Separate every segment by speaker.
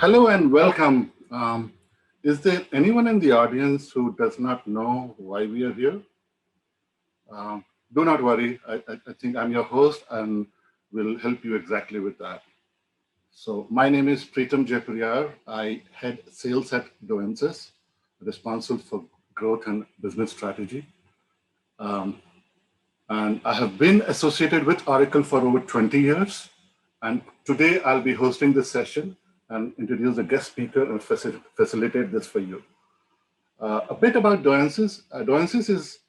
Speaker 1: Hello and welcome. Is there anyone in the audience who does not know why we are here? Um, do not worry. I think I'm your host and will help you exactly with that. So my name is Preetam Jaipuriyar. I head sales at Doensis, responsible for growth and business strategy. Um, and I have been associated with Oracle for over 20 years. And today I'll be hosting this session and introduce a guest speaker and facilitate this for you. A bit about Doensis. Doensis is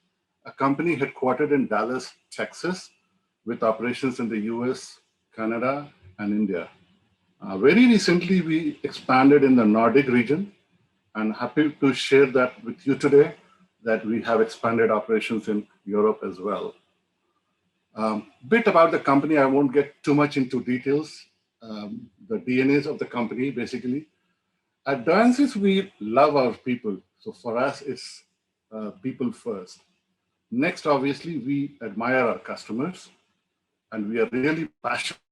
Speaker 1: a company headquartered in Dallas, Texas, with operations in the US, Canada, and India. Very recently, we expanded in the Nordic region, and happy to share that with you today, that we have expanded operations in Europe as well. Bit about the company, I won't get too much into details. The DNAs of the company, basically. At Doensis, we love our people. So for us, it's people first. Next, obviously, we admire our customers, and we are really passionate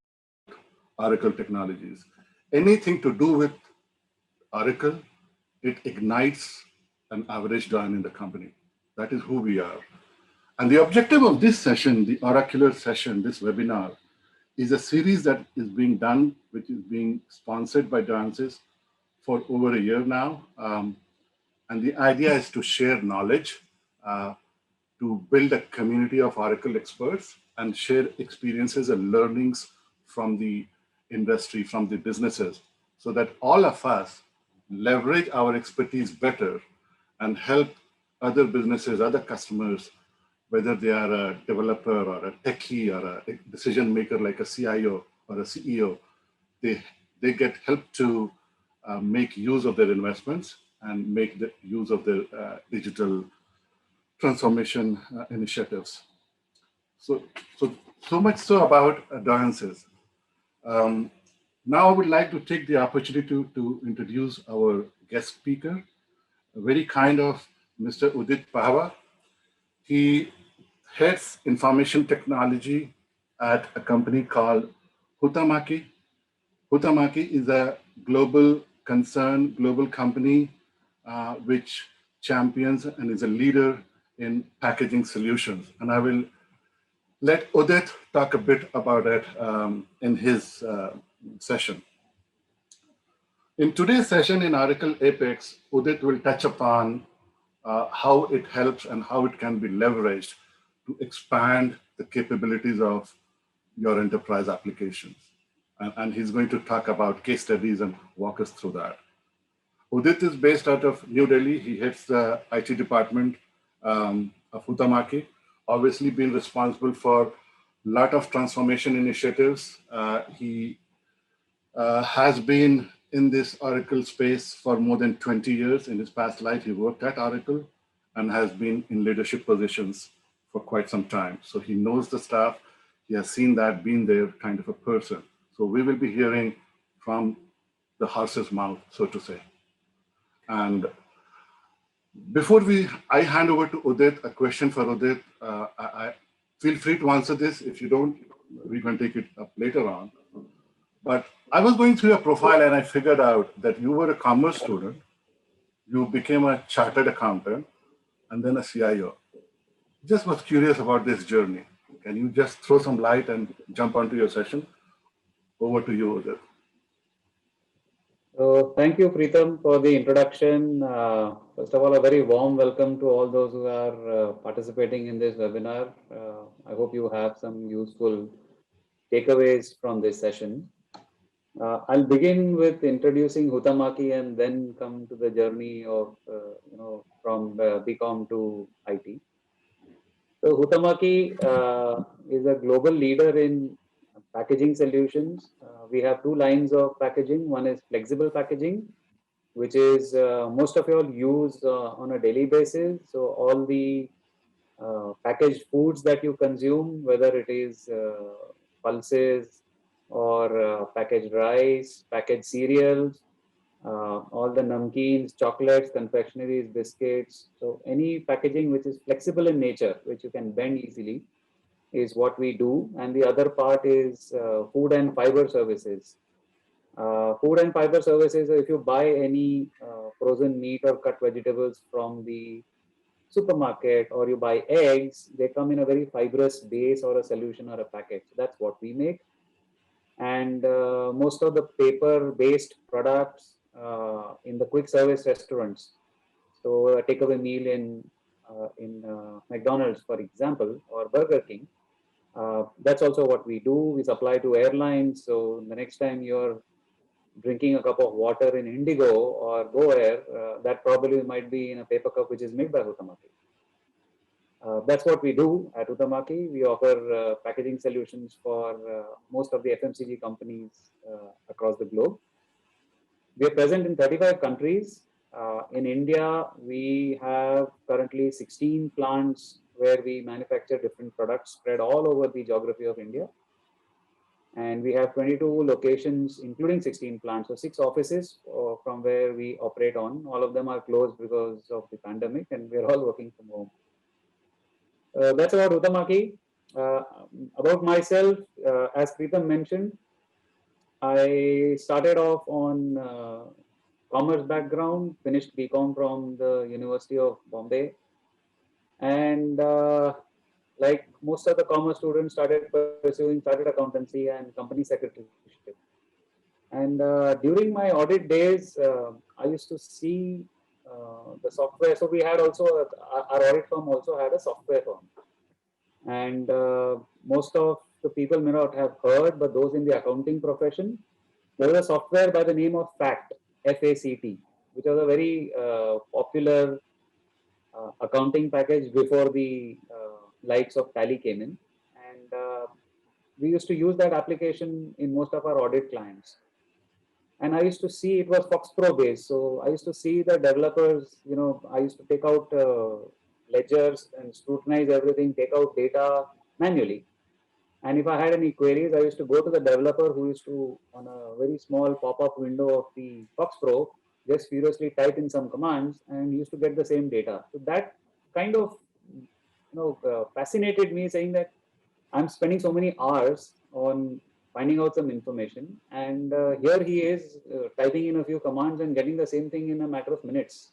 Speaker 1: about Oracle technologies. Anything to do with Oracle, it ignites an average join in the company. That is who we are. And the objective of this session, the Oracular session, this webinar, is a series that is being done, which is being sponsored by Doensis for over a year now. And the idea is to share knowledge, to build a community of Oracle experts and share experiences and learnings from the industry, from the businesses, so that all of us leverage our expertise better and help other businesses, other customers, whether they are a developer or a techie or a decision maker like a CIO or a CEO, they get help to make use of their investments and make the use of their digital transformation initiatives. So much so about Doensis. Now I would like to take the opportunity to introduce our guest speaker, a very kind of Mr. Udit Pahwa. He heads information technology at a company called Huhtamaki. Huhtamaki is a global concern, global company which champions and is a leader in packaging solutions. And I will let Udit talk a bit about it in his session. In today's session in Oracle Apex, Udit will touch upon how it helps and how it can be leveraged to expand the capabilities of your enterprise applications. And he's going to talk about case studies and walk us through that. Udit is based out of New Delhi. He heads the IT department of Huhtamaki, obviously been responsible for a lot of transformation initiatives. He has been in this Oracle space for more than 20 years. In his past life, he worked at Oracle and has been in leadership positions for quite some time. So he knows the stuff. He has seen that, been there kind of a person. So we will be hearing from the horse's mouth, so to say. And before I hand over to Udit, a question for Udit. I feel free to answer this. If you don't, we can take it up later on. But I was going through your profile and I figured out that you were a commerce student. You became a chartered accountant and then a CIO. Just was curious about this journey. Can you just throw some light and jump onto your session? Over to you, Udit.
Speaker 2: So thank you, Preetam, for the introduction. First of all, a very warm welcome to all those who are participating in this webinar. I hope you have some useful takeaways from this session. I'll begin with introducing Huhtamaki and then come to the journey of, from BCom to IT. So Huhtamaki is a global leader in packaging solutions. We have two lines of packaging. One is flexible packaging, which is most of you all use on a daily basis. So all the packaged foods that you consume, whether it is pulses or packaged rice, packaged cereals, all the namkeens, chocolates, confectionaries, biscuits. So any packaging which is flexible in nature, which you can bend easily, is what we do. And the other part is food and fiber services. Food and fiber services, if you buy any frozen meat or cut vegetables from the supermarket or you buy eggs, they come in a very fibrous base or a solution or a packet. So that's what we make. And most of the paper-based products in the quick service restaurants. So a takeaway meal in McDonald's, for example, or Burger King. That's also what we do. We supply to airlines. So the next time you're drinking a cup of water in Indigo or Go Air, that probably might be in a paper cup which is made by Huhtamaki. That's what we do at Huhtamaki. We offer packaging solutions for most of the FMCG companies across the globe. We are present in 35 countries. In India, we have currently 16 plants where we manufacture different products spread all over the geography of India. And we have 22 locations, including 16 plants, so 6 offices from where we operate on. All of them are closed because of the pandemic, and we're all working from home. That's about Huhtamaki. About myself, as Preetham mentioned, I started off on commerce background, finished BCom from the University of Bombay, and like most of the commerce students, started pursuing chartered accountancy and company secretaryship. And during my audit days, I used to see the software. So we had also our audit firm also had a software firm, and most of the people may not have heard, but those in the accounting profession, there was a software by the name of FACT, F-A-C-T, which was a very popular accounting package before the likes of Tally came in. And we used to use that application in most of our audit clients. And I used to see it was FoxPro based. So I used to see the developers, I used to take out ledgers and scrutinize everything, take out data manually. And if I had any queries, I used to go to the developer who used to, on a very small pop-up window of the FoxPro, just furiously type in some commands and used to get the same data. So that kind of, fascinated me, saying that I'm spending so many hours on finding out some information, and here he is typing in a few commands and getting the same thing in a matter of minutes.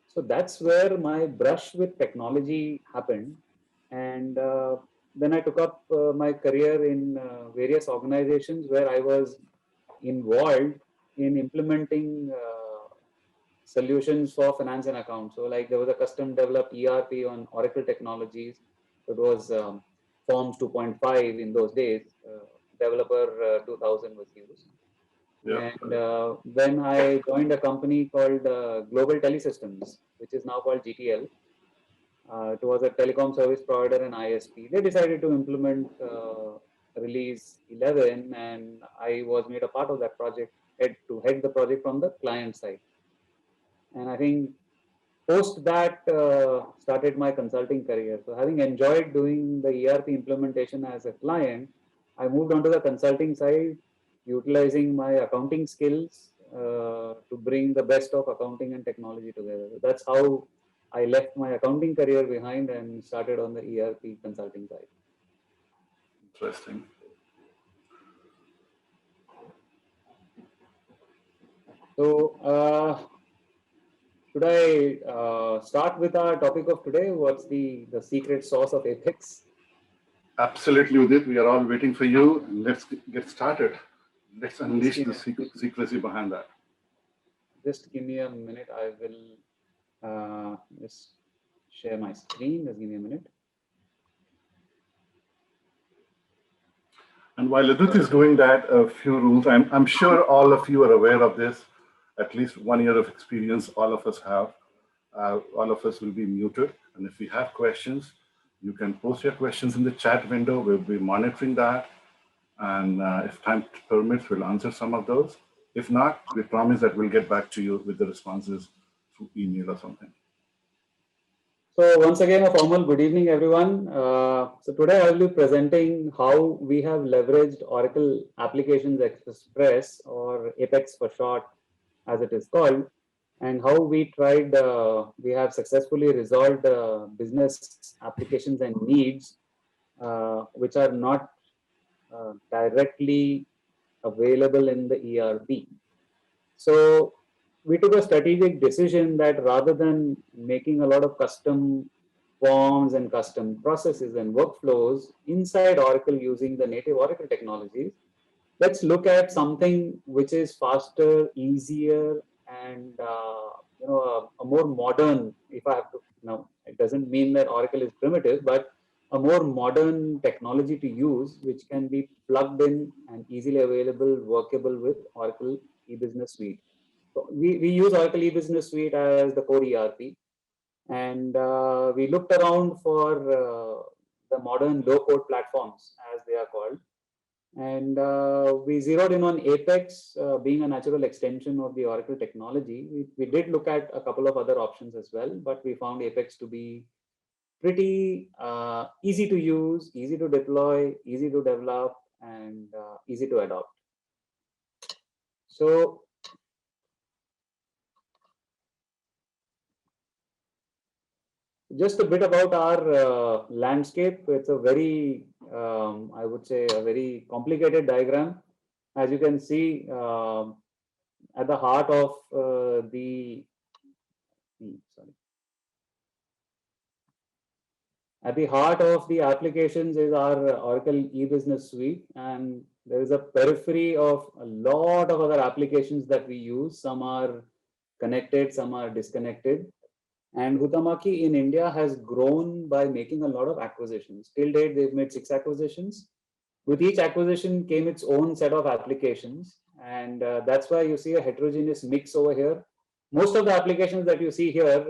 Speaker 2: So that's where my brush with technology happened, and then I took up my career in various organizations where I was involved in implementing solutions for finance and accounts. So like there was a custom developed ERP on Oracle technologies. It was Forms 2.5 in those days. Developer 2000 was used. Yeah. And when I joined a company called Global Telesystems, which is now called GTL, it was a telecom service provider and ISP. They decided to implement Release 11, and I was made a part of that project, to head the project from the client side. And I think post that started my consulting career. So having enjoyed doing the ERP implementation as a client, I moved on to the consulting side, utilizing my accounting skills to bring the best of accounting and technology together. That's how I left my accounting career behind and started on the ERP consulting side.
Speaker 1: Interesting.
Speaker 2: So, should I start with our topic of today? What's the secret sauce of Apex?
Speaker 1: Absolutely, Udit. We are all waiting for you. Let's get started. Let's unleash the secrecy behind that.
Speaker 2: Just give me a minute. I will just share my screen. Just give me a minute.
Speaker 1: And while Udit is doing that, a few rules. I'm sure all of you are aware of this. At least 1 year of experience, all of us have. All of us will be muted. And if you have questions, you can post your questions in the chat window. We'll be monitoring that. And if time permits, we'll answer some of those. If not, we promise that we'll get back to you with the responses through email or something.
Speaker 2: So once again, a formal good evening, everyone. So today I will be presenting how we have leveraged Oracle Applications Express, or Apex for short, as it is called, and how we have successfully resolved business applications and needs which are not directly available in the ERP. So we took a strategic decision that rather than making a lot of custom forms and custom processes and workflows inside Oracle using the native Oracle technologies, let's look at something which is faster, easier, and a more modern. If I have to, now it doesn't mean that Oracle is primitive, but a more modern technology to use, which can be plugged in and easily available, workable with Oracle eBusiness Suite. So we use Oracle eBusiness Suite as the core ERP, and we looked around for the modern low-code platforms, as they are called, and we zeroed in on Apex being a natural extension of the Oracle technology. We did look at a couple of other options as well, but we found Apex to be pretty easy to use, easy to deploy, easy to develop, and easy to adopt. So just a bit about our landscape. It's a very, I would say, a very complicated diagram. As you can see, at the heart of at the heart of the applications is our Oracle eBusiness Suite, and there is a periphery of a lot of other applications that we use. Some are connected, some are disconnected. And Huhtamaki in India has grown by making a lot of acquisitions. Till date, they've made 6 acquisitions. With each acquisition came its own set of applications. And that's why you see a heterogeneous mix over here. Most of the applications that you see here,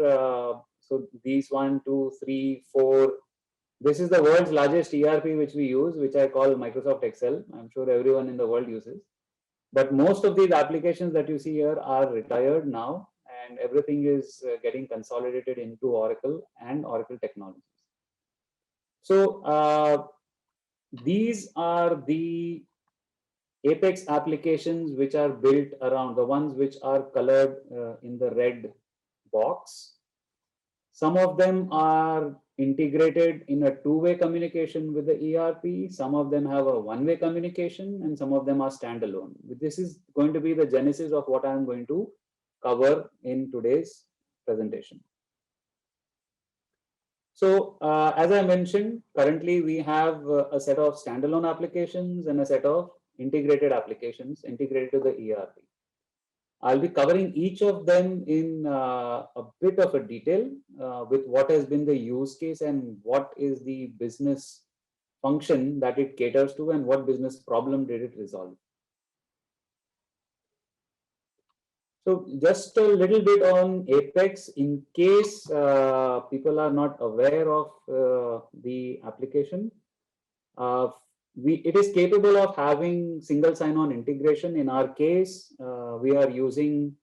Speaker 2: so these 1, 2, 3, 4, this is the world's largest ERP which we use, which I call Microsoft Excel. I'm sure everyone in the world uses. But most of these applications that you see here are retired now, and everything is getting consolidated into Oracle and Oracle technologies. So these are the Apex applications which are built around, the ones which are colored in the red box. Some of them are integrated in a two-way communication with the ERP. Some of them have a one-way communication, and some of them are standalone. This is going to be the genesis of what I'm going to cover in today's presentation. So as I mentioned, currently we have a set of standalone applications and a set of integrated applications integrated to the ERP. I'll be covering each of them in a bit of a detail with what has been the use case and what is the business function that it caters to and what business problem did it resolve. So just a little bit on Apex in case people are not aware of the application. It is capable of having single sign-on integration. In our case, we are using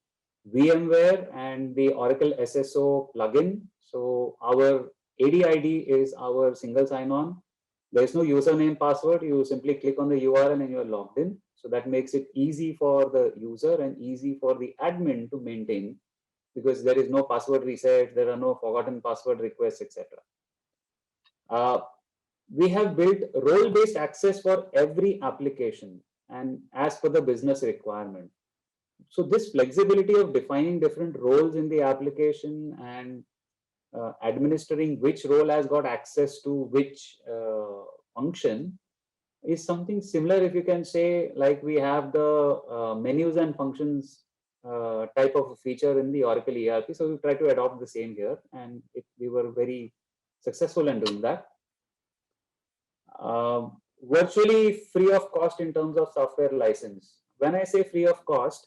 Speaker 2: VMware and the Oracle SSO plugin. So our ADID is our single sign-on. There is no username password. You simply click on the URL and you're logged in. So that makes it easy for the user and easy for the admin to maintain, because there is no password reset, there are no forgotten password requests, etc. We have built role-based access for every application and as per the business requirement. So this flexibility of defining different roles in the application and administering which role has got access to which function is something similar, if you can say, like we have the menus and functions type of a feature in the Oracle ERP. So we try to adopt the same here, and we were very successful in doing that. Virtually free of cost in terms of software license. When I say free of cost,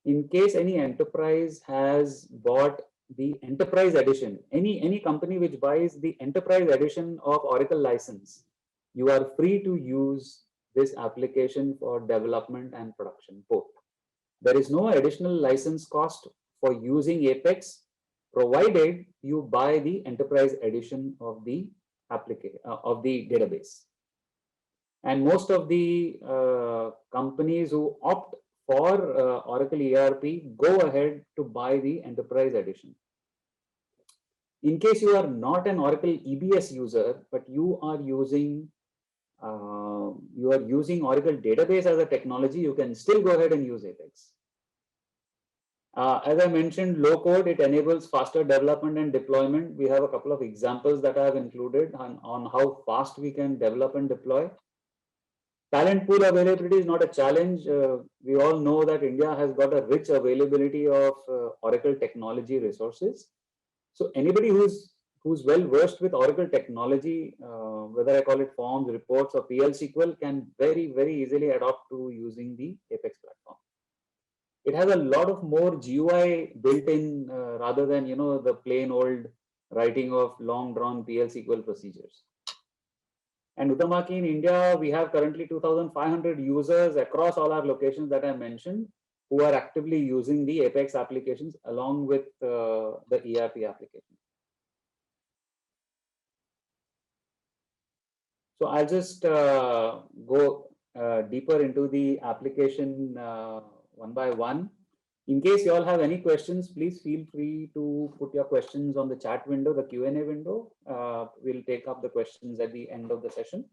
Speaker 2: in case any enterprise has bought the enterprise edition, any company which buys the enterprise edition of Oracle license, you are free to use this application for development and production both. There is no additional license cost for using Apex, provided you buy the enterprise edition of the application of the database. And most of the companies who opt for Oracle ERP go ahead to buy the enterprise edition. In case you are not an Oracle EBS user, but you are using you are using Oracle database as a technology, you can still go ahead and use Apex. As I mentioned, low code, it enables faster development and deployment. We have a couple of examples that I have included on how fast we can develop and deploy. Talent pool availability is not a challenge. We all know that India has got a rich availability of Oracle technology resources. So anybody who's well versed with Oracle technology, whether I call it forms, reports, or PL SQL, can very easily adopt to using the Apex platform. It has a lot of more GUI built in rather than the plain old writing of long drawn PL SQL procedures. And Huhtamaki in India, we have currently 2,500 users across all our locations that I mentioned who are actively using the Apex applications along with the ERP application. So I'll just go deeper into the application one by one. In case you all have any questions, please feel free to put your questions on the chat window, the Q&A window. We'll take up the questions at the end of the session.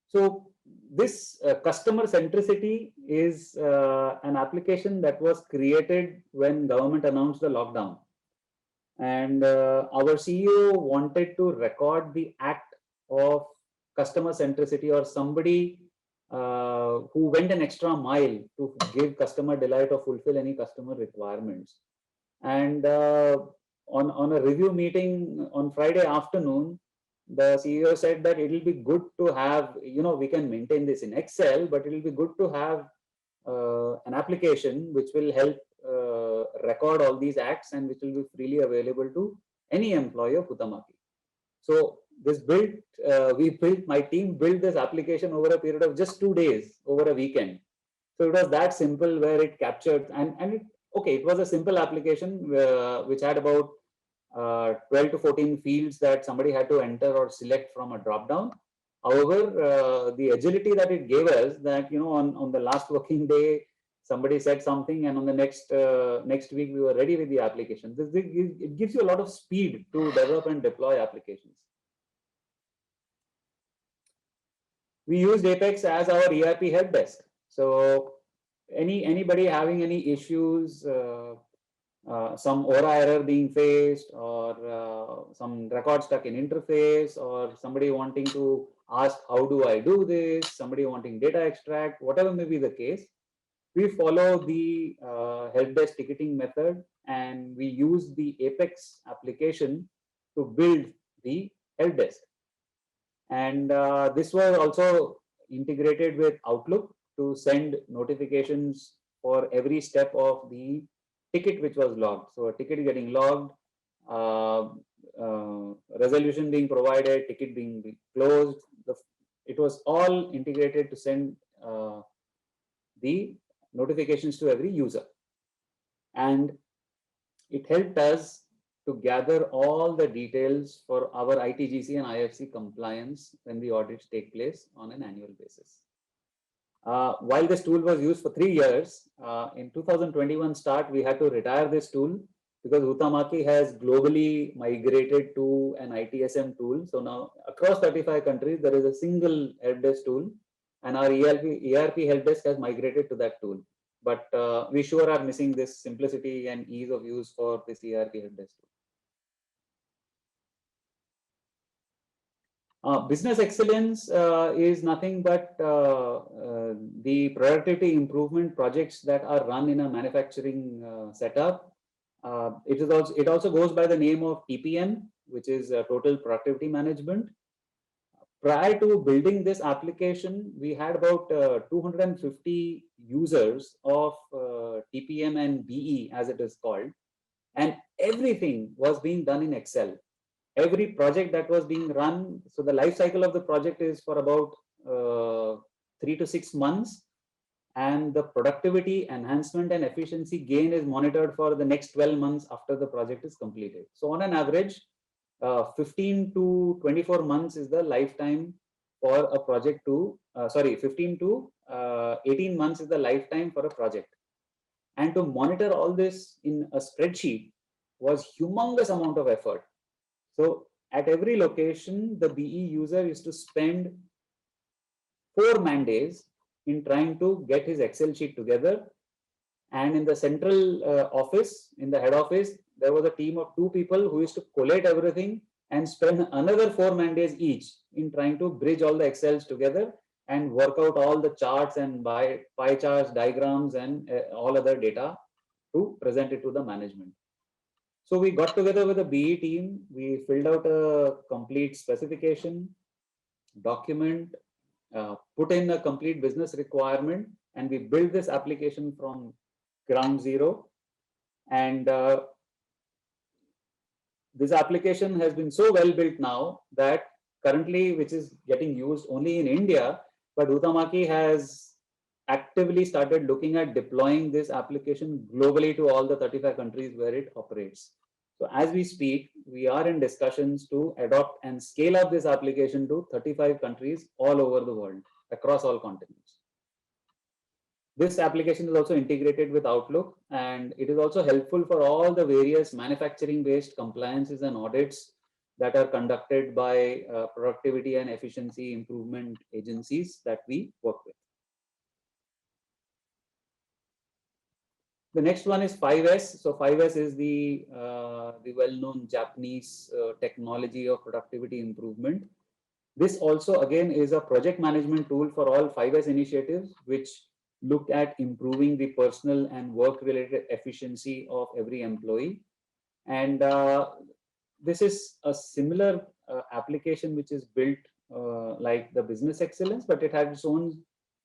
Speaker 2: So this customer centricity is an application that was created when government announced the lockdown. And our CEO wanted to record the act of customer centricity, or somebody who went an extra mile to give customer delight or fulfill any customer requirements. And on a review meeting on Friday afternoon, the CEO said that it will be good to have, we can maintain this in Excel, but it will be good to have an application which will help record all these acts and which will be freely available to any employee of Huhtamaki. So this my team built this application over a period of just 2 days, over a weekend. So it was that simple, where it captured, it was a simple application which had about 12 to 14 fields that somebody had to enter or select from a drop down. However, the agility that it gave us, that on the last working day somebody said something, and on the next week we were ready with the application. It gives you a lot of speed to develop and deploy applications. We used Apex as our ERP help desk. So anybody having any issues, some Aura error being faced, or some record stuck in interface, or somebody wanting to ask how do I do this, somebody wanting data extract, whatever may be the case, we follow the help desk ticketing method, and we use the Apex application to build the help desk. And this was also integrated with Outlook to send notifications for every step of the ticket which was logged. So a ticket getting logged, resolution being provided, ticket being closed. It was all integrated to send the notifications to every user. And it helped us to gather all the details for our ITGC and IFC compliance when the audits take place on an annual basis. While this tool was used for 3 years, in 2021 start, we had to retire this tool because Huhtamaki has globally migrated to an ITSM tool. So now across 35 countries, there is a single help desk tool, and our ERP help desk has migrated to that tool. But we sure are missing this simplicity and ease of use for this ERP help desk tool. Business excellence is nothing but the productivity improvement projects that are run in a manufacturing setup. It also goes by the name of TPM, which is Total Productivity Management. Prior to building this application, we had about 250 users of TPM and BE, as it is called, and everything was being done in Excel. Every project that was being run, so the life cycle of the project is for about 3 to 6 months, and the productivity enhancement and efficiency gain is monitored for the next 12 months after the project is completed. So on an average, 15 to 24 months is the lifetime for a project 15 to 18 months is the lifetime for a project. And to monitor all this in a spreadsheet was humongous amount of effort. So at every location, the BE user used to spend 4 man days in trying to get his Excel sheet together. And in the central office, in the head office, there was a team of 2 people who used to collate everything and spend another 4 man days each in trying to bridge all the Excels together and work out all the charts and pie charts, diagrams, and all other data to present it to the management. So we got together with the BE team. We filled out a complete specification, document, put in a complete business requirement, and we built this application from ground zero. And this application has been so well built now that currently, which is getting used only in India, but Huhtamaki has actively started looking at deploying this application globally to all the 35 countries where it operates. So as we speak, we are in discussions to adopt and scale up this application to 35 countries all over the world, across all continents. This application is also integrated with Outlook, and it is also helpful for all the various manufacturing-based compliances and audits that are conducted by productivity and efficiency improvement agencies that we work with. The next one is 5S. So 5S is the well-known Japanese technology of productivity improvement. This also again is a project management tool for all 5S initiatives, which look at improving the personal and work-related efficiency of every employee. And this is a similar application which is built like the business excellence, but it has its own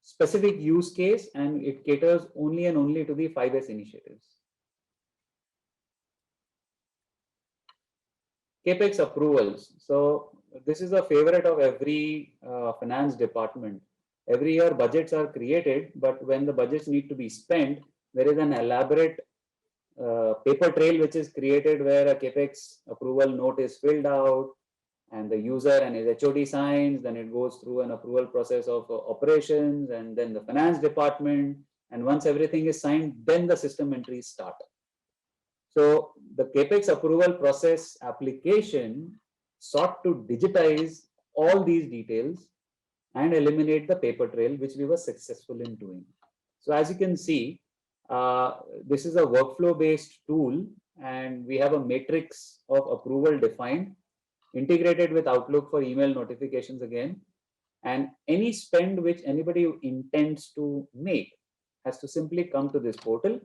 Speaker 2: specific use case, and it caters only and only to the 5S initiatives. CapEx approvals. So this is a favorite of every finance department. Every year budgets are created, but when the budgets need to be spent, there is an elaborate paper trail which is created where a CapEx approval note is filled out and the user and his HOD signs, then it goes through an approval process of operations and then the finance department. And once everything is signed, then the system entries start. So the CapEx approval process application sought to digitize all these details and eliminate the paper trail, which we were successful in doing. So as you can see, this is a workflow-based tool, and we have a matrix of approval defined, integrated with Outlook for email notifications again. And any spend which anybody intends to make has to simply come to this portal,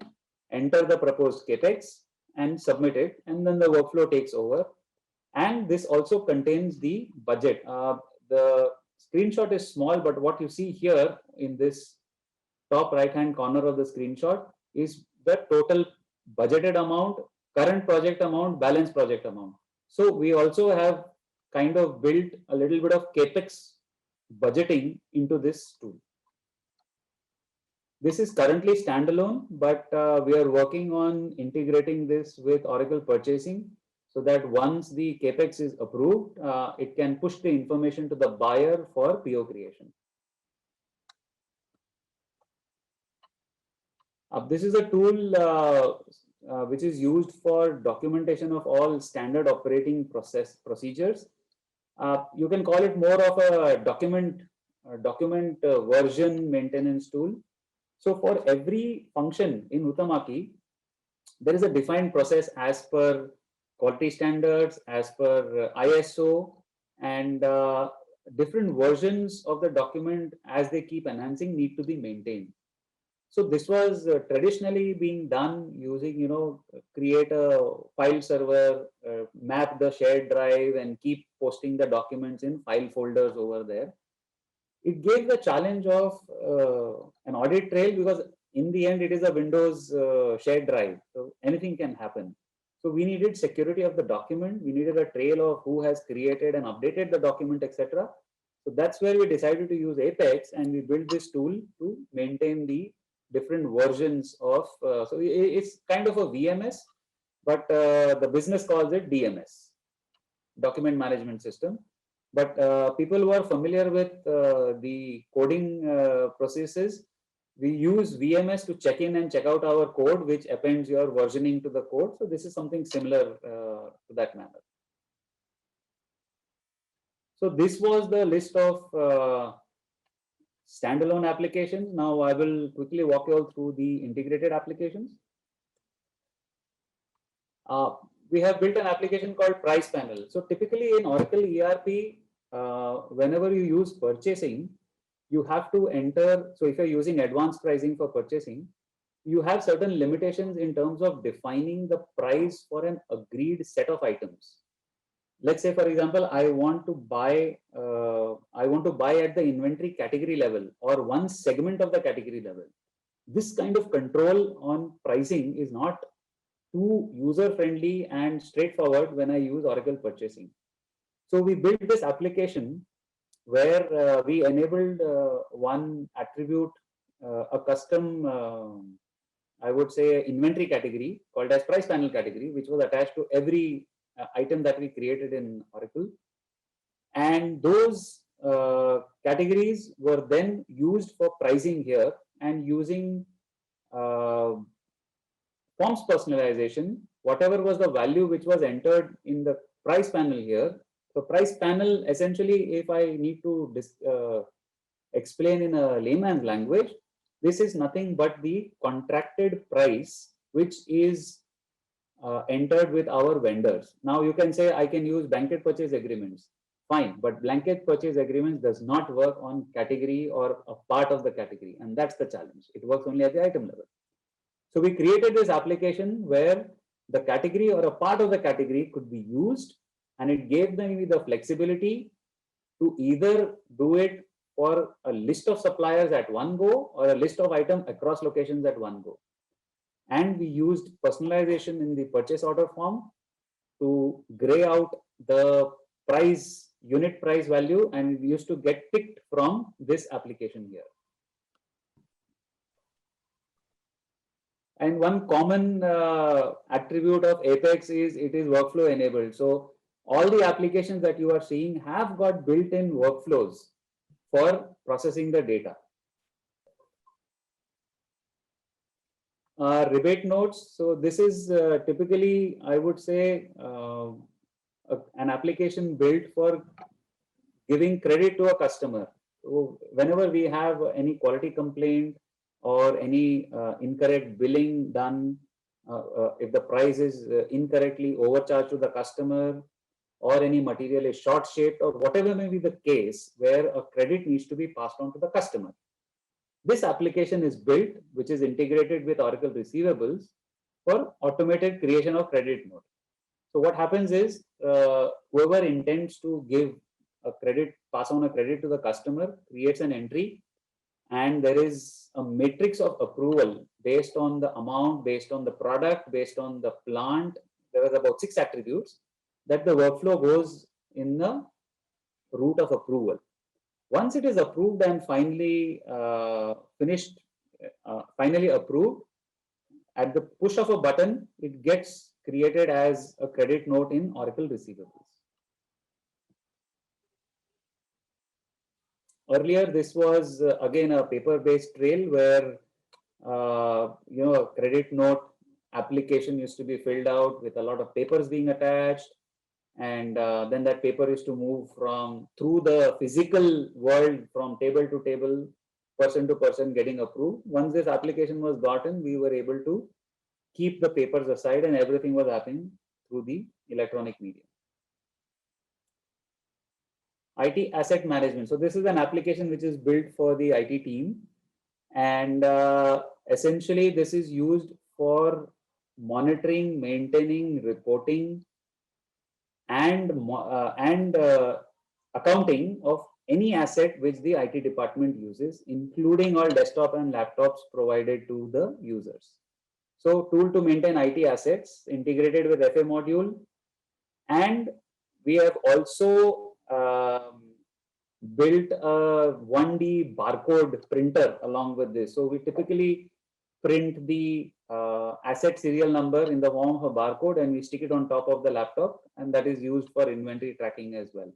Speaker 2: enter the proposed CapEx, and submit it, and then the workflow takes over. And this also contains the budget. The screenshot is small, but what you see here in this top right-hand corner of the screenshot is the total budgeted amount, current project amount, balance project amount. So we also have kind of built a little bit of CapEx budgeting into this tool. This is currently standalone, but we are working on integrating this with Oracle Purchasing so that once the CapEx is approved, it can push the information to the buyer for PO creation. This is a tool which is used for documentation of all standard operating procedures. You can call it more of a document version maintenance tool. So for every function in Huhtamaki, there is a defined process as per quality standards, as per ISO, and different versions of the document as they keep enhancing need to be maintained. So this was traditionally being done using, create a file server, map the shared drive, and keep posting the documents in file folders over there. It gave the challenge of an audit trail because in the end, it is a Windows shared drive. So anything can happen. So we needed security of the document. We needed a trail of who has created and updated the document, etc. So that's where we decided to use Apex, and we built this tool to maintain the different versions of, so it's kind of a VMS, but the business calls it DMS, document management system. But people who are familiar with the coding processes, we use VMS to check in and check out our code, which appends your versioning to the code. So this is something similar to that manner. So this was the list of standalone applications. Now I will quickly walk you all through the integrated applications. We have built an application called Price Panel. So typically in Oracle ERP, whenever you use purchasing, you have to enter. So if you're using advanced pricing for purchasing, you have certain limitations in terms of defining the price for an agreed set of items. Let's say, for example, I want to buy at the inventory category level or one segment of the category level. This kind of control on pricing is not too user friendly and straightforward when I use Oracle purchasing. So we built this application where we enabled one attribute, a custom, I would say, inventory category called as price panel category, which was attached to every item that we created in Oracle. And those categories were then used for pricing here, and using forms personalization, whatever was the value which was entered in the price panel here. So price panel, essentially, if I need to explain in a layman's language, this is nothing but the contracted price which is entered with our vendors. Now you can say I can use blanket purchase agreements. Fine, but blanket purchase agreements does not work on category or a part of the category, and that's the challenge. It works only at the item level. So we created this application where the category or a part of the category could be used, and it gave them the flexibility to either do it for a list of suppliers at one go or a list of items across locations at one go. And we used personalization in the purchase order form to gray out the price, unit price value, and we used to get picked from this application here. And one common attribute of Apex is it is workflow enabled. So all the applications that you are seeing have got built-in workflows for processing the data. Rebate notes. So this is typically, I would say, an application built for giving credit to a customer. So whenever we have any quality complaint or any incorrect billing done, if the price is incorrectly overcharged to the customer, or any material is short shaped, or whatever may be the case where a credit needs to be passed on to the customer. This application is built, which is integrated with Oracle Receivables for automated creation of credit note. So what happens is whoever intends to give a credit, pass on a credit to the customer, creates an entry, and there is a matrix of approval based on the amount, based on the product, based on the plant. There are about 6 attributes that the workflow goes in the route of approval. Once it is approved and finally finally approved, at the push of a button, it gets created as a credit note in Oracle Receivables. Earlier, this was again a paper-based trail where a credit note application used to be filled out with a lot of papers being attached, and then that paper is to move through the physical world from table to table, person to person getting approved. Once this application was gotten, we were able to keep the papers aside and everything was happening through the electronic medium. IT asset management. So this is an application which is built for the IT team, and essentially this is used for monitoring, maintaining, reporting, and accounting of any asset which the IT department uses, including all desktop and laptops provided to the users. So tool to maintain IT assets integrated with FA module, and we have also built a 1D barcode printer along with this. So we typically print the asset serial number in the form of a barcode, and we stick it on top of the laptop, and that is used for inventory tracking as well.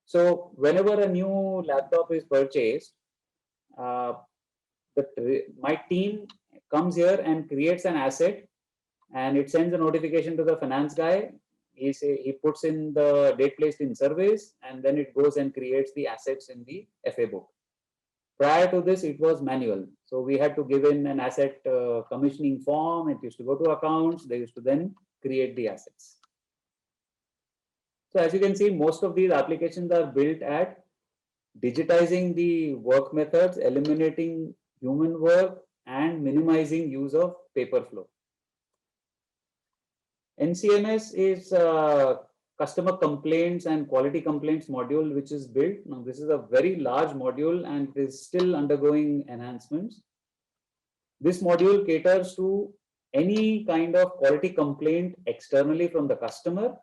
Speaker 2: So whenever a new laptop is purchased, my team comes here and creates an asset, and it sends a notification to the finance guy. he puts in the date placed in surveys, and then it goes and creates the assets in the FA book. Prior to this, it was manual. So we had to give in an asset commissioning form. It used to go to accounts. They used to then create the assets. So as you can see, most of these applications are built at digitizing the work methods, eliminating human work, and minimizing use of paper flow. NCMS is a customer complaints and quality complaints module which is built. Now, this is a very large module and it is still undergoing enhancements. This module caters to any kind of quality complaint externally from the customer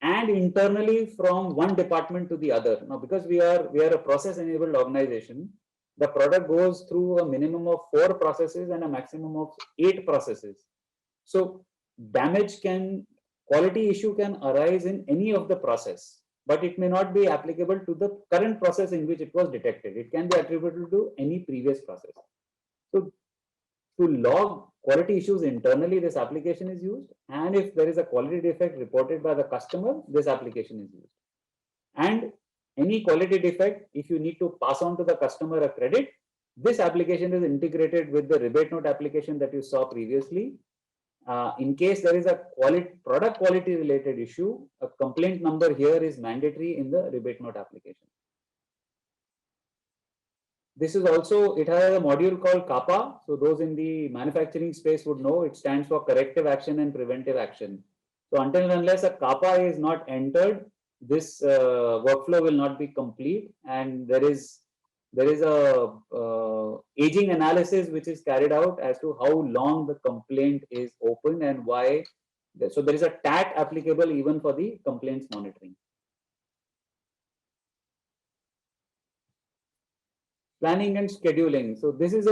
Speaker 2: and internally from one department to the other. Now, because we are a process-enabled organization, the product goes through a minimum of 4 processes and a maximum of 8 processes. So quality issue can arise in any of the process, but it may not be applicable to the current process in which it was detected. It can be attributable to any previous process. So to log quality issues internally, this application is used. And if there is a quality defect reported by the customer, this application is used. And any quality defect, if you need to pass on to the customer a credit, this application is integrated with the rebate note application that you saw previously. In case there is a product quality related issue, a complaint number here is mandatory in the rebate note application. This is also, it has a module called CAPA. So those in the manufacturing space would know it stands for corrective action and preventive action. So until and unless a CAPA is not entered, this workflow will not be complete, and there is a aging analysis which is carried out as to how long the complaint is open and why. So there is a TAT applicable even for the complaints monitoring. Planning and scheduling. So this is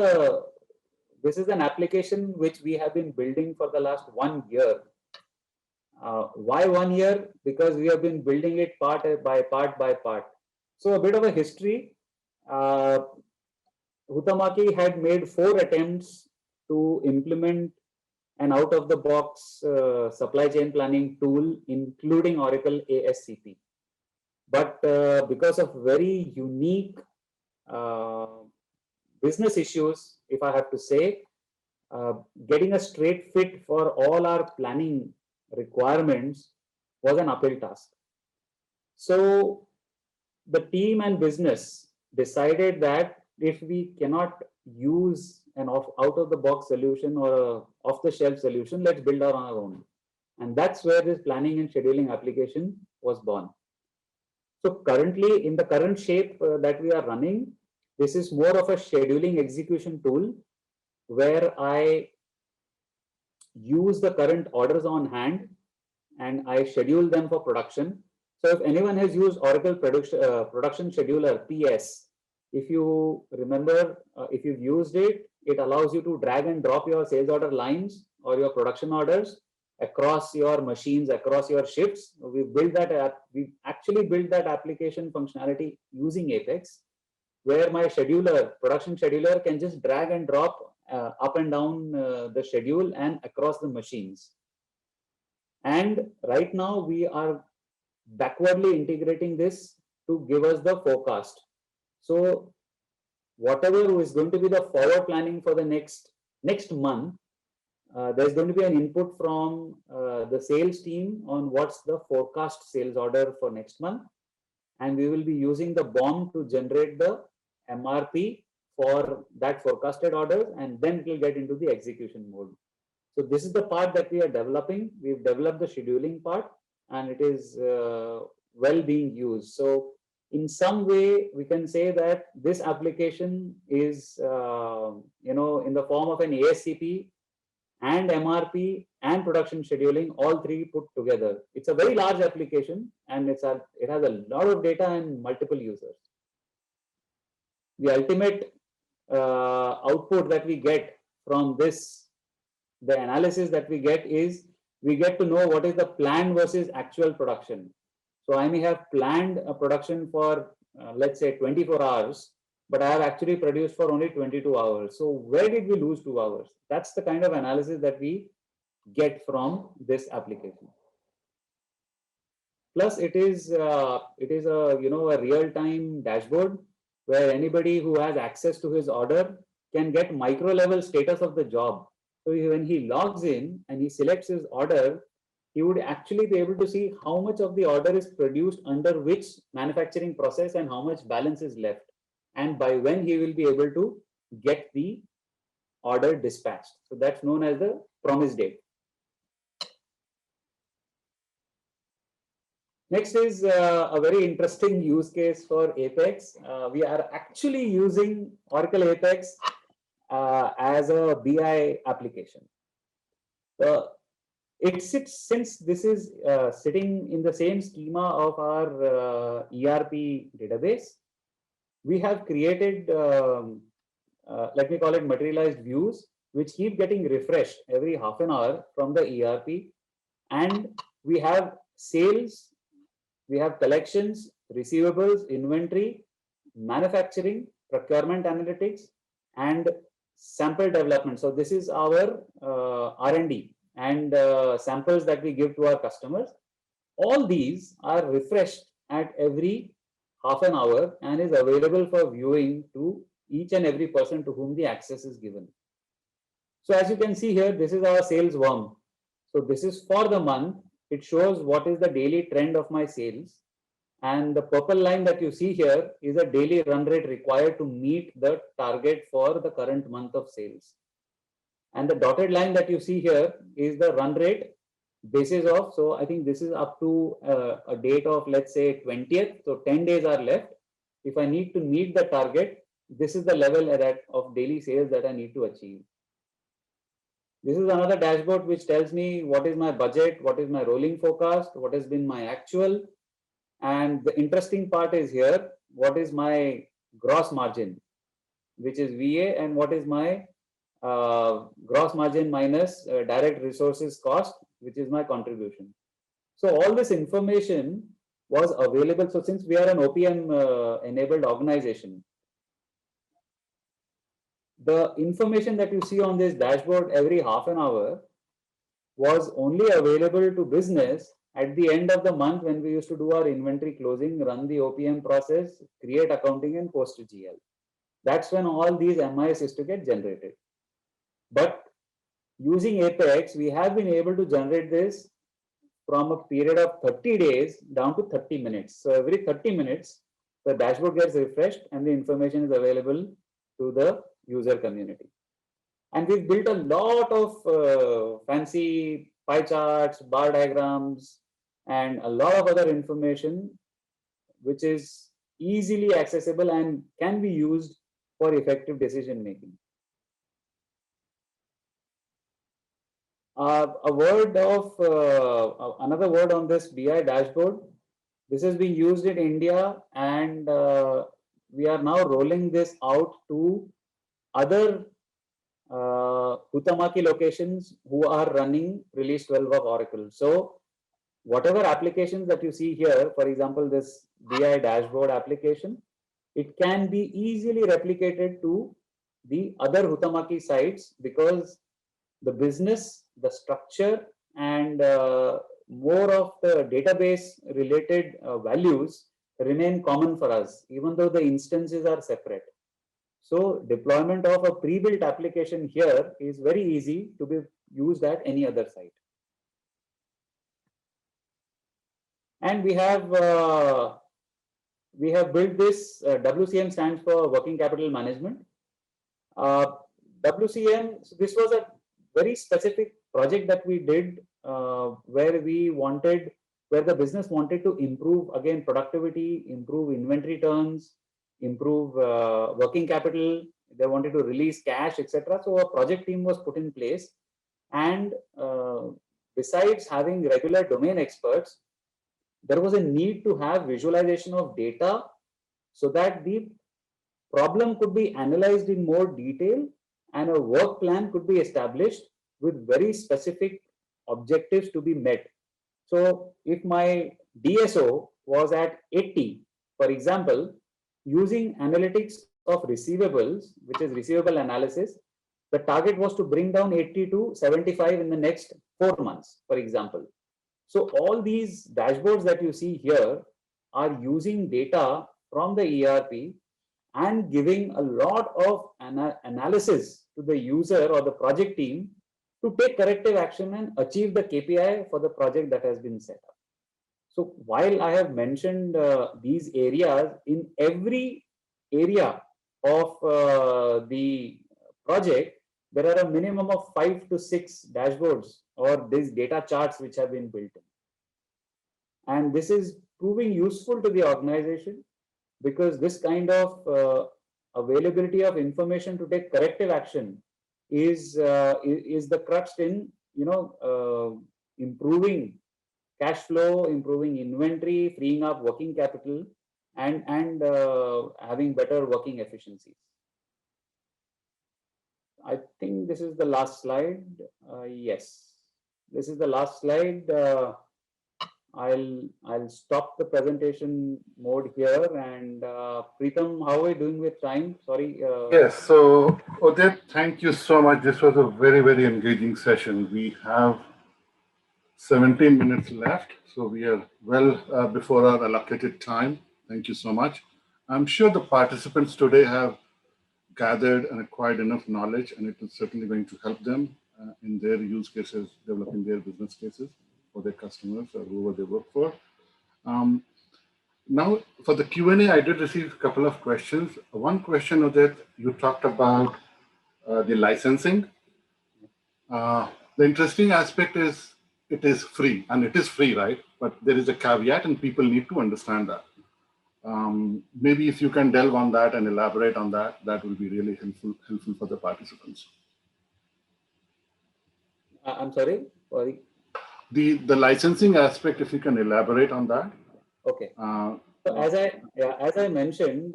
Speaker 2: an application which we have been building for the last 1 year. Why 1 year? Because we have been building it part by part. So a bit of a history. Huhtamaki had made 4 attempts to implement an out-of-the-box supply chain planning tool, including Oracle ASCP. But because of very unique business issues, if I have to say, getting a straight fit for all our planning requirements was an uphill task. So the team and business decided that if we cannot use an out-of-the-box solution or a off-the-shelf solution, let's build our own. And that's where this planning and scheduling application was born. So currently, in the current shape that we are running, this is more of a scheduling execution tool where I use the current orders on hand and I schedule them for production. So if anyone has used Oracle Production Scheduler, PS, if you remember, if you've used it, it allows you to drag and drop your sales order lines or your production orders across your machines, across your shifts. We actually built that application functionality using Apex, where my production scheduler can just drag and drop up and down the schedule and across the machines. And right now we are backwardly integrating this to give us the forecast. So whatever is going to be the forward planning for the next month, there's going to be an input from the sales team on what's the forecast sales order for next month. And we will be using the BOM to generate the MRP for that forecasted orders, and then it will get into the execution mode. So this is the part that we are developing. We've developed the scheduling part, and it is well being used. So in some way, we can say that this application is, in the form of an ASCP and MRP and production scheduling, all 3 put together. It's a very large application, and it has a lot of data and multiple users. The ultimate output that we get from this, the analysis that we get is, we get to know what is the plan versus actual production. So I may have planned a production for, let's say 24 hours, but I have actually produced for only 22 hours. So where did we lose 2 hours? That's the kind of analysis that we get from this application. Plus, it is a a real-time dashboard where anybody who has access to his order can get micro level status of the job. So when he logs in and he selects his order, he would actually be able to see how much of the order is produced under which manufacturing process and how much balance is left, and by when he will be able to get the order dispatched. So that's known as the promise date. Next is a very interesting use case for Apex. We are actually using Oracle Apex as a BI application. Since this is sitting in the same schema of our ERP database, we have created, let me call it materialized views, which keep getting refreshed every half an hour from the ERP. And we have sales, we have collections, receivables, inventory, manufacturing, procurement analytics, and sample development. So this is our R&D and samples that we give to our customers. All these are refreshed at every half an hour and is available for viewing to each and every person to whom the access is given. So as you can see here, this is our sales worm. So this is for the month. It shows what is the daily trend of my sales. And the purple line that you see here is a daily run rate required to meet the target for the current month of sales. And the dotted line that you see here is the run rate basis of, so I think this is up to a date of, let's say 20th. So 10 days are left. If I need to meet the target, this is the level of daily sales that I need to achieve. This is another dashboard which tells me what is my budget, what is my rolling forecast, what has been my actual. And the interesting part is here, what is my gross margin, which is VA, and what is my gross margin minus direct resources cost, which is my contribution. So all this information was available. So since we are an OPM enabled organization, the information that you see on this dashboard every half an hour was only available to business at the end of the month when we used to do our inventory closing, run the OPM process, create accounting, and post to GL. That's when all these MIS is to get generated. But using Apex, we have been able to generate this from a period of 30 days down to 30 minutes. So every 30 minutes, the dashboard gets refreshed and the information is available to the user community. And we've built a lot of fancy pie charts, bar diagrams, and a lot of other information, which is easily accessible and can be used for effective decision making. Another word on this BI dashboard. This is being used in India, and we are now rolling this out to other Huhtamaki locations who are running release 12 of Oracle. So whatever applications that you see here, for example, this BI dashboard application, it can be easily replicated to the other Huhtamaki sites because the business, the structure, and more of the database related values remain common for us, even though the instances are separate. So deployment of a pre-built application here is very easy to be used at any other site. And we have built this. WCM stands for Working Capital Management. WCM, so this was a very specific project that we did where the business wanted to improve again productivity, improve inventory turns, improve working capital. They wanted to release cash, etc. So a project team was put in place, and besides having regular domain experts, there was a need to have visualization of data so that the problem could be analyzed in more detail and a work plan could be established with very specific objectives to be met. So if my DSO was at 80, for example, using analytics of receivables, which is receivable analysis, the target was to bring down 80 to 75 in the next 4 months, for example. So all these dashboards that you see here are using data from the ERP and giving a lot of analysis to the user or the project team to take corrective action and achieve the KPI for the project that has been set up. So while I have mentioned these areas, in every area of the project, there are a minimum of 5 to 6 dashboards or these data charts which have been built in. And this is proving useful to the organization because this kind of availability of information to take corrective action is the crux in improving cash flow, improving inventory, freeing up working capital, and having better working efficiencies. I think this is the last slide. Yes, this is the last slide. I'll stop the presentation mode here. And Preetham, how are we doing with time? Sorry.
Speaker 1: Yes. So Udit, thank you so much. This was a very, very engaging session. We have 17 minutes left, so we are well before our allocated time. Thank you so much. I'm sure the participants today have gathered and acquired enough knowledge, and it is certainly going to help them in their use cases, developing their business cases for their customers or whoever they work for. Now, for the Q&A, I did receive a couple of questions. One question was that you talked about the licensing. The interesting aspect is it is free, and it is free, right? But there is a caveat, and people need to understand that. Maybe if you can delve on that and elaborate on that, that will be really helpful for the participants.
Speaker 2: I'm sorry.
Speaker 1: The licensing aspect, if you can elaborate on that.
Speaker 2: Okay. So as I mentioned,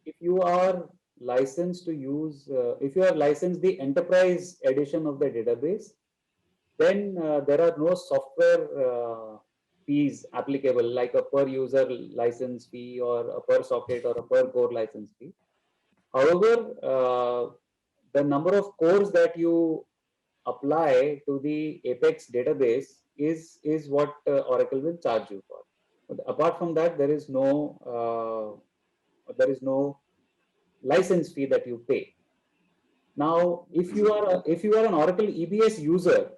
Speaker 2: if you are licensed to use, if you are licensed the enterprise edition of the database, then there are no software fees applicable, like a per user license fee or a per socket or a per core license fee. However, the number of cores that you apply to the Apex database is what Oracle will charge you for. But apart from that, there is no license fee that you pay. Now, if you are an Oracle EBS user,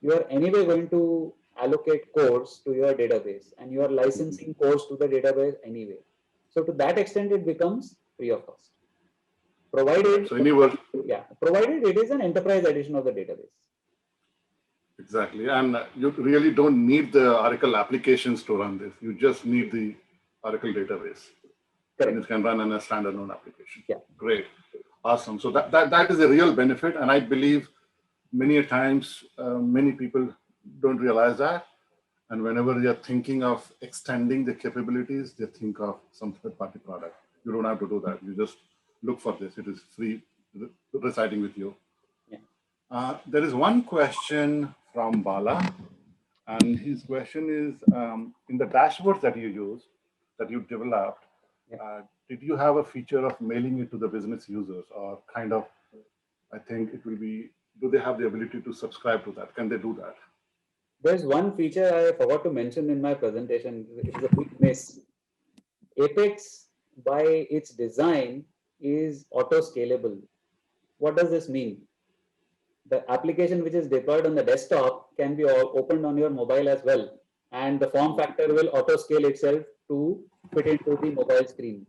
Speaker 2: you are anyway going to allocate cores to your database, and you are licensing cores to the database anyway. So to that extent, it becomes free of cost, provided provided it is an enterprise edition of the database.
Speaker 1: Exactly, and you really don't need the Oracle applications to run this. You just need the Oracle database.
Speaker 2: Correct.
Speaker 1: And it can run on a standalone application.
Speaker 2: Yeah.
Speaker 1: Great. Awesome. So that is a real benefit. And I believe many times, many people don't realize that. And whenever you're thinking of extending the capabilities, they think of some third-party product. You don't have to do that. You just look for this. It is free residing with you. Yeah. There is one question from Bala. And his question is, in the dashboards that you use, that you developed, did you have a feature of mailing it to the business users, or kind of, I think it will be, do they have the ability to subscribe to that? Can they do that?
Speaker 2: There's one feature I forgot to mention in my presentation. It's a big miss. Apex, by its design, is auto-scalable. What does this mean? The application which is deployed on the desktop can be opened on your mobile as well. And the form factor will auto-scale itself to fit into the mobile screen.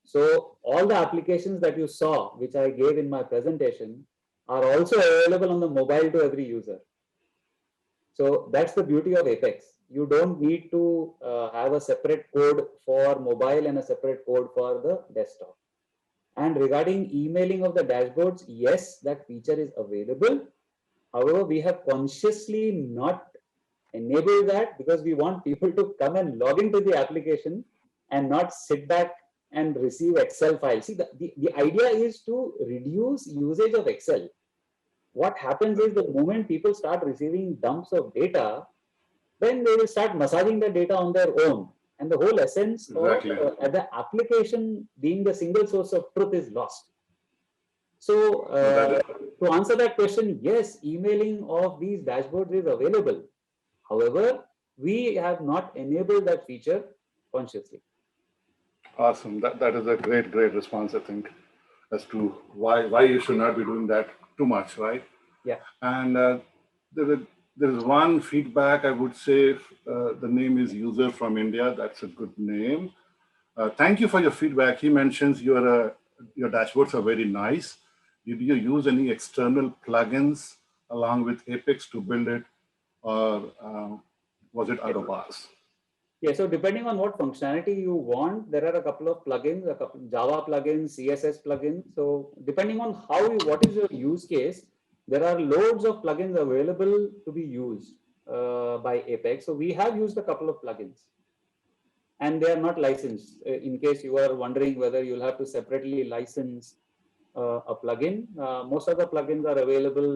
Speaker 2: So all the applications that you saw, which I gave in my presentation, are also available on the mobile to every user. So that's the beauty of Apex. You don't need to have a separate code for mobile and a separate code for the desktop. And regarding emailing of the dashboards, yes, that feature is available. However, we have consciously not enabled that because we want people to come and log into the application and not sit back and receive Excel files. See, the idea is to reduce usage of Excel. What happens is the moment people start receiving dumps of data, then they will start massaging the data on their own. And the whole essence of the application being the single source of truth is lost. So
Speaker 1: that
Speaker 2: to answer that question, yes, emailing of these dashboards is available. However, we have not enabled that feature consciously.
Speaker 1: awesome. That is a great response, I think, as to why you should not be doing that too much, right?
Speaker 2: Yeah.
Speaker 1: And there is one feedback I would say. The name is user from India. That's a good name. Thank you for your feedback. He mentions your dashboards are very nice. Did you use any external plugins along with Apex to build it, or was it out of box?
Speaker 2: Yeah, so depending on what functionality you want, there are a couple of plugins, a couple Java plugins, CSS plugins. So depending on what is your use case, there are loads of plugins available to be used by Apex. So we have used a couple of plugins, and they are not licensed. In case you are wondering whether you'll have to separately license a plugin, most of the plugins are available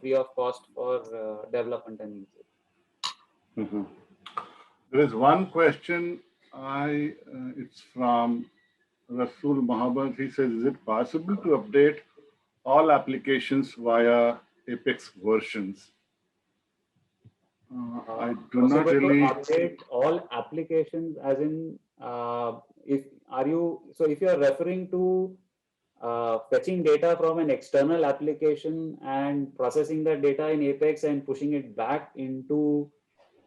Speaker 2: free of cost for development and usage.
Speaker 1: Mhm. There is one question. It's from Rasul Mohammed. He says, "Is it possible to update all applications via Apex versions?" I do not
Speaker 2: Possible to
Speaker 1: really.
Speaker 2: update all applications, as in if you are referring to fetching data from an external application and processing that data in Apex and pushing it back into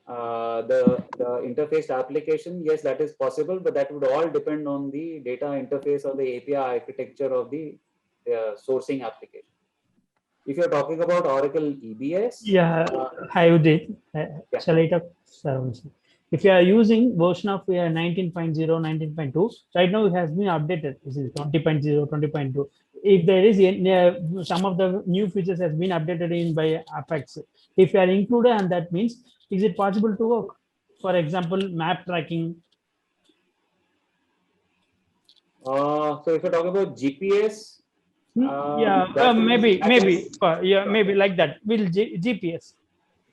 Speaker 2: the interface application, yes, that is possible, but that would all depend on the data interface or the API architecture of the sourcing application. If you're talking about Oracle EBS,
Speaker 3: Yeah, I did.
Speaker 2: Yeah.
Speaker 3: Shall I talk? If you are using version of 19.0, 19.2, right now it has been updated. This is 20.0, 20.2. If there is some of the new features has been updated in by Apex, if you are included, and that means, is it possible to work? For example, map tracking.
Speaker 2: so if you're talking about GPS,
Speaker 3: Maybe
Speaker 2: that
Speaker 3: maybe like that. Will GPS?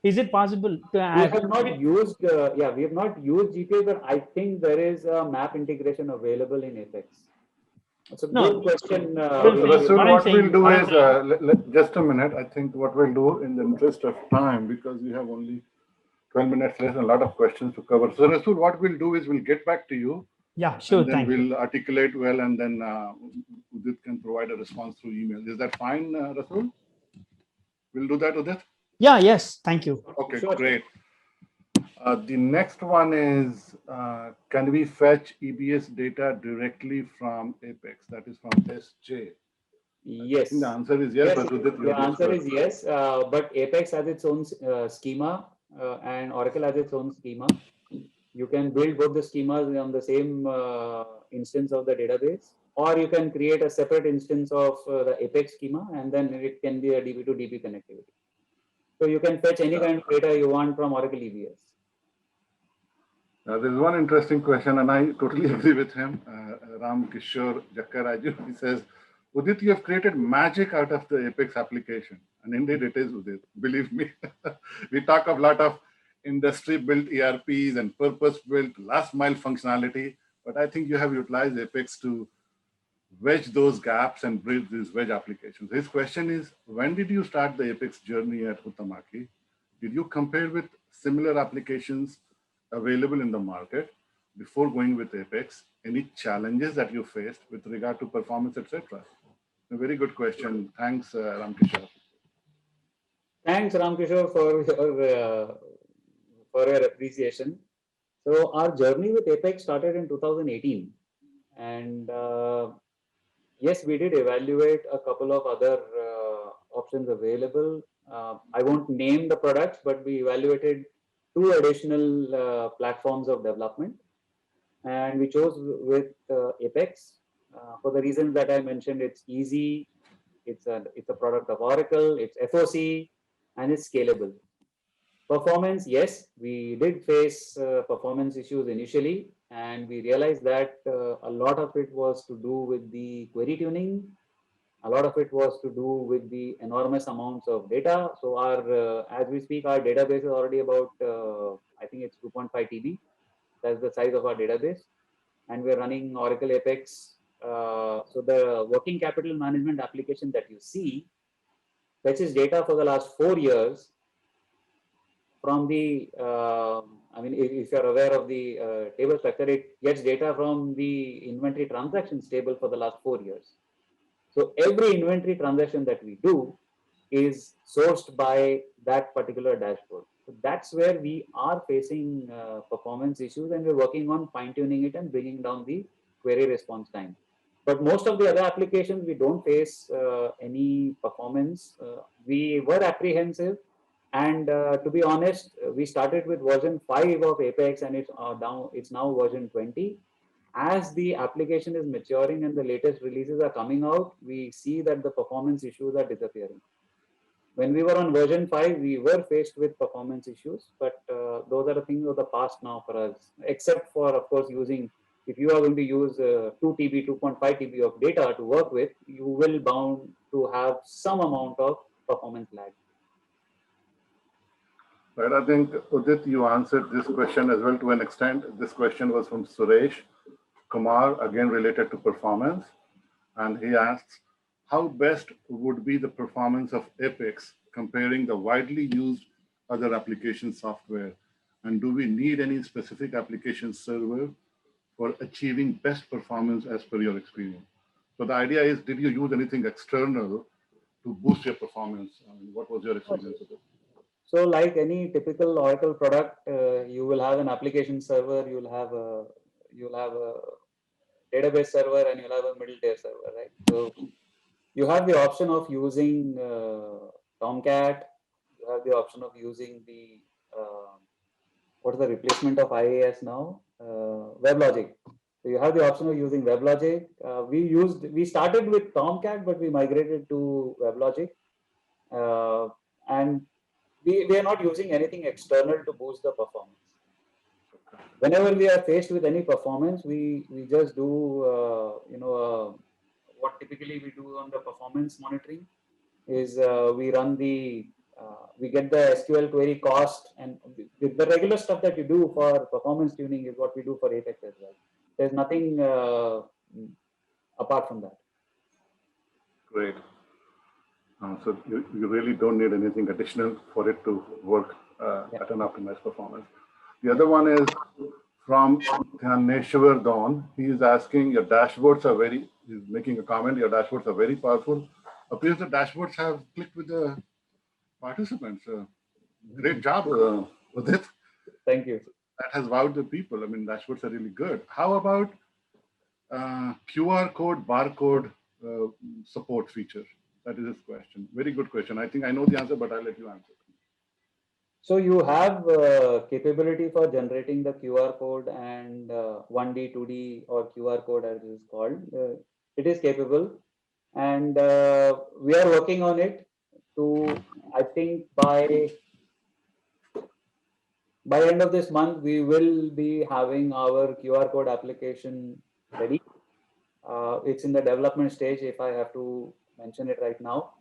Speaker 3: Is it possible to
Speaker 2: we
Speaker 3: add?
Speaker 2: have not used, we have not used GPS, but I think there is a map integration available in Apex. It's a
Speaker 3: No.
Speaker 2: good question.
Speaker 1: Rasul,
Speaker 3: what I'm
Speaker 1: what
Speaker 3: saying-
Speaker 1: we'll do
Speaker 3: what I'm
Speaker 1: is, just a minute. I think what we'll do in the interest of time, because we have only 12 minutes left and a lot of questions to cover. So, Rasul, what we'll do is we'll get back to you.
Speaker 3: Yeah, sure.
Speaker 1: And then
Speaker 3: Thank you.
Speaker 1: we'll articulate well, and then Udit can provide a response through email. Is that fine, Rasul? We'll do that, Udit?
Speaker 3: Yeah, yes. Thank you.
Speaker 1: Okay,
Speaker 2: Sure.
Speaker 1: great. The next one is, can we fetch EBS data directly from Apex? That is from SJ.
Speaker 2: Yes.
Speaker 1: I think the answer is yes, but Udit,
Speaker 2: the answer is yes, but Apex has its own schema and Oracle has its own schema. You can build both the schemas on the same instance of the database, or you can create a separate instance of the Apex schema, and then it can be a DB to DB connectivity. So you can fetch any kind of data you want from Oracle EBS.
Speaker 1: There's one interesting question, and I totally agree with him. Ram Kishore Jakkaraju, he says, Udit, you have created magic out of the Apex application. And indeed it is, Udit. Believe me. We talk a lot of industry-built ERPs and purpose-built last-mile functionality, but I think you have utilized Apex to wedge those gaps and bridge these wedge applications. His question is, when did you start the Apex journey at Huhtamaki? Did you compare with similar applications available in the market before going with Apex? Any challenges that you faced with regard to performance, etc.? A very good question. Thanks, Ramkishore.
Speaker 2: Thanks, Ramkishore, for your appreciation. So our journey with Apex started in 2018, and yes, we did evaluate a couple of other options available. I won't name the products, but we evaluated 2 additional platforms of development, and we chose with Apex for the reasons that I mentioned. It's easy, it's a product of Oracle, it's FOC, and it's scalable. Performance, yes, we did face performance issues initially, and we realized that a lot of it was to do with the query tuning. A lot of it was to do with the enormous amounts of data. So as we speak, our database is already about, I think it's 2.5 TB. That's the size of our database. And we're running Oracle Apex So the working capital management application that you see fetches data for the last 4 years from the, I mean, if you're aware of the table structure, it gets data from the inventory transactions table for the last 4 years. So every inventory transaction that we do is sourced by that particular dashboard. So that's where we are facing performance issues, and we're working on fine tuning it and bringing down the query response time. But most of the other applications, we don't face any performance. We were apprehensive, and to be honest, we started with version 5 of Apex, and it's now version 20. As the application is maturing and the latest releases are coming out, we see that the performance issues are disappearing. When we were on version 5, we were faced with performance issues, but those are the things of the past now for us, except for, of course, if you are going to use 2 TB, 2.5 TB of data to work with, you will bound to have some amount of performance lag.
Speaker 1: Right, I think, Udit, you answered this question as well to an extent. This question was from Suresh Kumar, again related to performance. And he asks, how best would be the performance of Apex comparing the widely used other application software? And do we need any specific application server for achieving best performance as per your experience? So the idea is, did you use anything external to boost your performance? I mean, what was your experience with it?
Speaker 2: So like any typical Oracle product, you will have an application server, you'll have a database server, and you'll have a middle tier server, right? So you have the option of using Tomcat. You have the option of using the what is the replacement of IAS now? WebLogic. So you have the option of using WebLogic. We started with Tomcat, but we migrated to WebLogic, and we are not using anything external to boost the performance. Whenever we are faced with any performance, we just do what typically we do on the performance monitoring is we get the SQL query cost, and the regular stuff that you do for performance tuning is what we do for Apex as well. There's nothing apart from that.
Speaker 1: Great. So you really don't need anything additional for it to work at an optimized performance. The other one is from Dhaneshwar Dawn. He is asking, your dashboards are he's making a comment, your dashboards are very powerful. Appears the dashboards have clicked with the participants. Great job with it.
Speaker 2: Thank you.
Speaker 1: That has wowed the people. I mean, dashboards are really good. How about QR code, barcode support feature? That is his question. Very good question. I think I know the answer, but I'll let you answer.
Speaker 2: So you have capability for generating the QR code and 1D, 2D, or QR code as it is called. It is capable, and we are working on it to, I think by end of this month, we will be having our QR code application ready. It's in the development stage, if I have to mention it right now,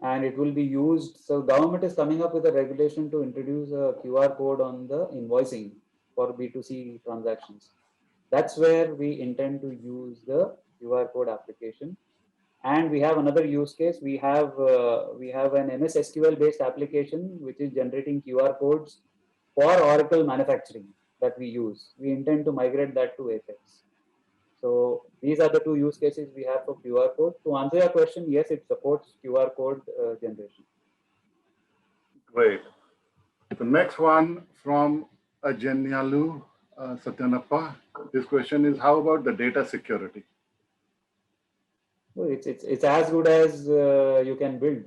Speaker 2: and it will be used. So government is coming up with a regulation to introduce a QR code on the invoicing for B2C transactions. That's where we intend to use the QR code application. And we have another use case. We have an MS SQL based application which is generating QR codes for Oracle manufacturing that we use. We intend to migrate that to Apex. So these are the two use cases we have for QR code. To answer your question, yes, it supports QR code generation.
Speaker 1: Great. The next one from Ajanyalu Satyanappa. His question is, how about the data security?
Speaker 2: So it's as good as you can build.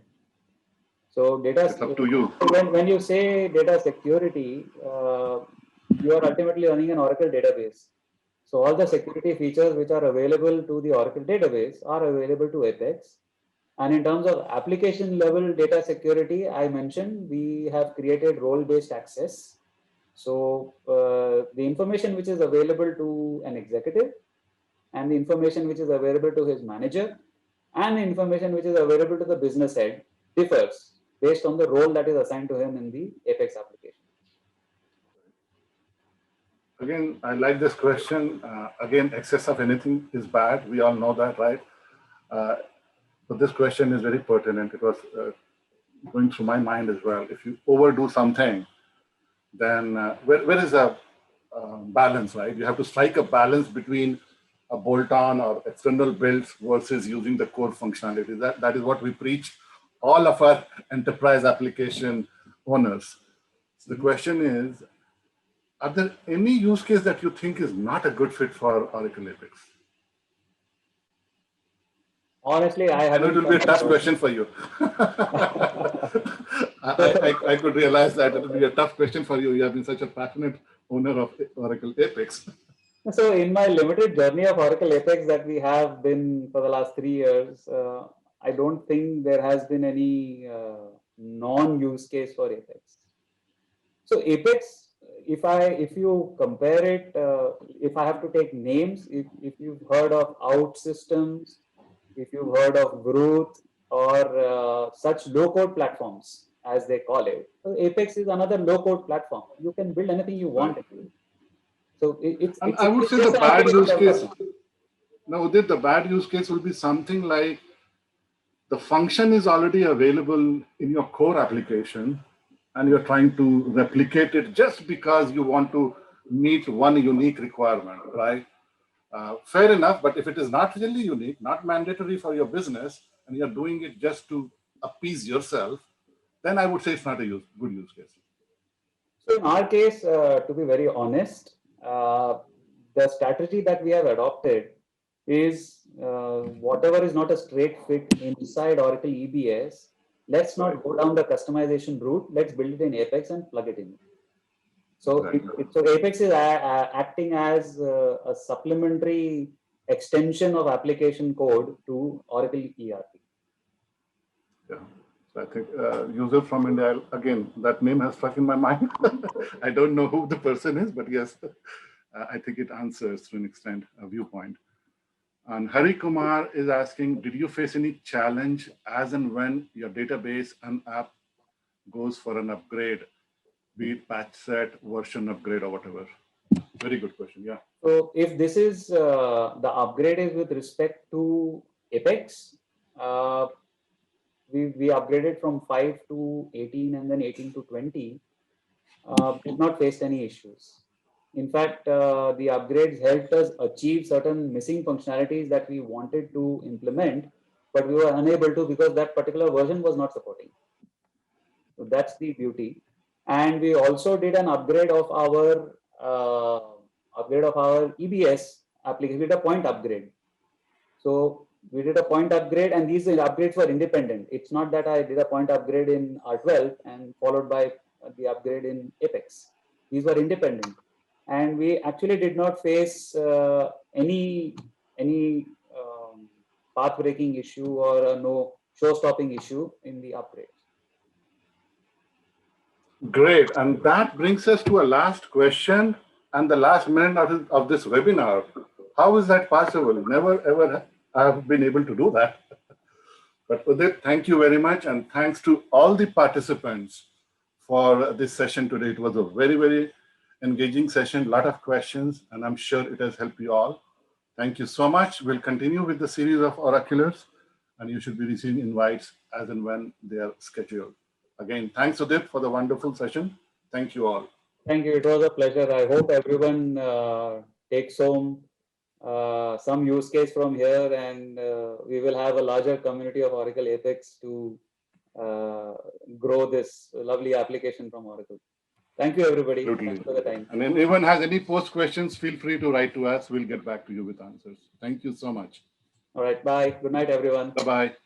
Speaker 2: So data.
Speaker 1: It's up to you.
Speaker 2: When you say data security, you are ultimately running an Oracle database. So all the security features which are available to the Oracle database are available to Apex. And in terms of application level data security, I mentioned we have created role-based access. So the information which is available to an executive, and the information which is available to his manager, and the information which is available to the business head differs based on the role that is assigned to him in the Apex application.
Speaker 1: Again, I like this question. Again, excess of anything is bad. We all know that, right? But this question is very pertinent. It was going through my mind as well. If you overdo something, then where is a balance, right? You have to strike a balance between a bolt-on or external builds versus using the core functionality. That is what we preach all of our enterprise application owners. So the question is, are there any use case that you think is not a good fit for Oracle Apex?
Speaker 2: Honestly, I
Speaker 1: I know
Speaker 2: haven't.
Speaker 1: it will be a tough question for you. I could realize that it will be a tough question for you. You have been such a passionate owner of Oracle Apex.
Speaker 2: So in my limited journey of Oracle Apex that we have been for the last 3 years, I don't think there has been any non-use case for Apex. So Apex, if you compare it, if I have to take names, if you've heard of OutSystems, if you've heard of Groot or such low-code platforms as they call it, so Apex is another low-code platform. You can build anything you want. So it's
Speaker 1: I would say the bad use case. Now, Udit, the bad use case will be something like the function is already available in your core application, and you're trying to replicate it just because you want to meet one unique requirement, right? Fair enough, but if it is not really unique, not mandatory for your business, and you're doing it just to appease yourself, then I would say it's not a good use case.
Speaker 2: So in our case, to be very honest, the strategy that we have adopted is whatever is not a straight fit inside Oracle EBS, let's not go down the customization route. Let's build it in Apex and plug it in. So, so Apex is acting as a supplementary extension of application code to Oracle ERP.
Speaker 1: Yeah. So I think user from India, again, that name has stuck in my mind. I don't know who the person is, but yes, I think it answers to an extent a viewpoint. And Hari Kumar is asking, did you face any challenge as and when your database and app goes for an upgrade, be it patch set, version upgrade, or whatever? Very good question, yeah.
Speaker 2: So if this is, the upgrade is with respect to Apex, we upgraded from 5 to 18 and then 18 to 20, did not face any issues. In fact, the upgrades helped us achieve certain missing functionalities that we wanted to implement, but we were unable to because that particular version was not supporting. So that's the beauty. And we also did an upgrade of our EBS application. We did a point upgrade. So we did a point upgrade, and these upgrades were independent. It's not that I did a point upgrade in R12 and followed by the upgrade in Apex. These were independent. And we actually did not face any path-breaking issue or no show-stopping issue in the upgrade.
Speaker 1: Great, and that brings us to a last question and the last minute of this webinar. How is that possible? Never ever have been able to do that. But Udit, thank you very much, and thanks to all the participants for this session today. It was a very, very engaging session, a lot of questions, and I'm sure it has helped you all. Thank you so much. We'll continue with the series of Oraculars, and you should be receiving invites as and when they are scheduled. Again, thanks, Udit, for the wonderful session. Thank you all.
Speaker 2: Thank you. It was a pleasure. I hope everyone takes home some use case from here, and we will have a larger community of Oracle Apex to grow this lovely application from Oracle. Thank you, everybody.
Speaker 1: Absolutely.
Speaker 2: Thanks for the time.
Speaker 1: And if anyone has any post questions, feel free to write to us. We'll get back to you with answers. Thank you so much.
Speaker 2: All right. Bye. Good night, everyone.
Speaker 1: Bye-bye.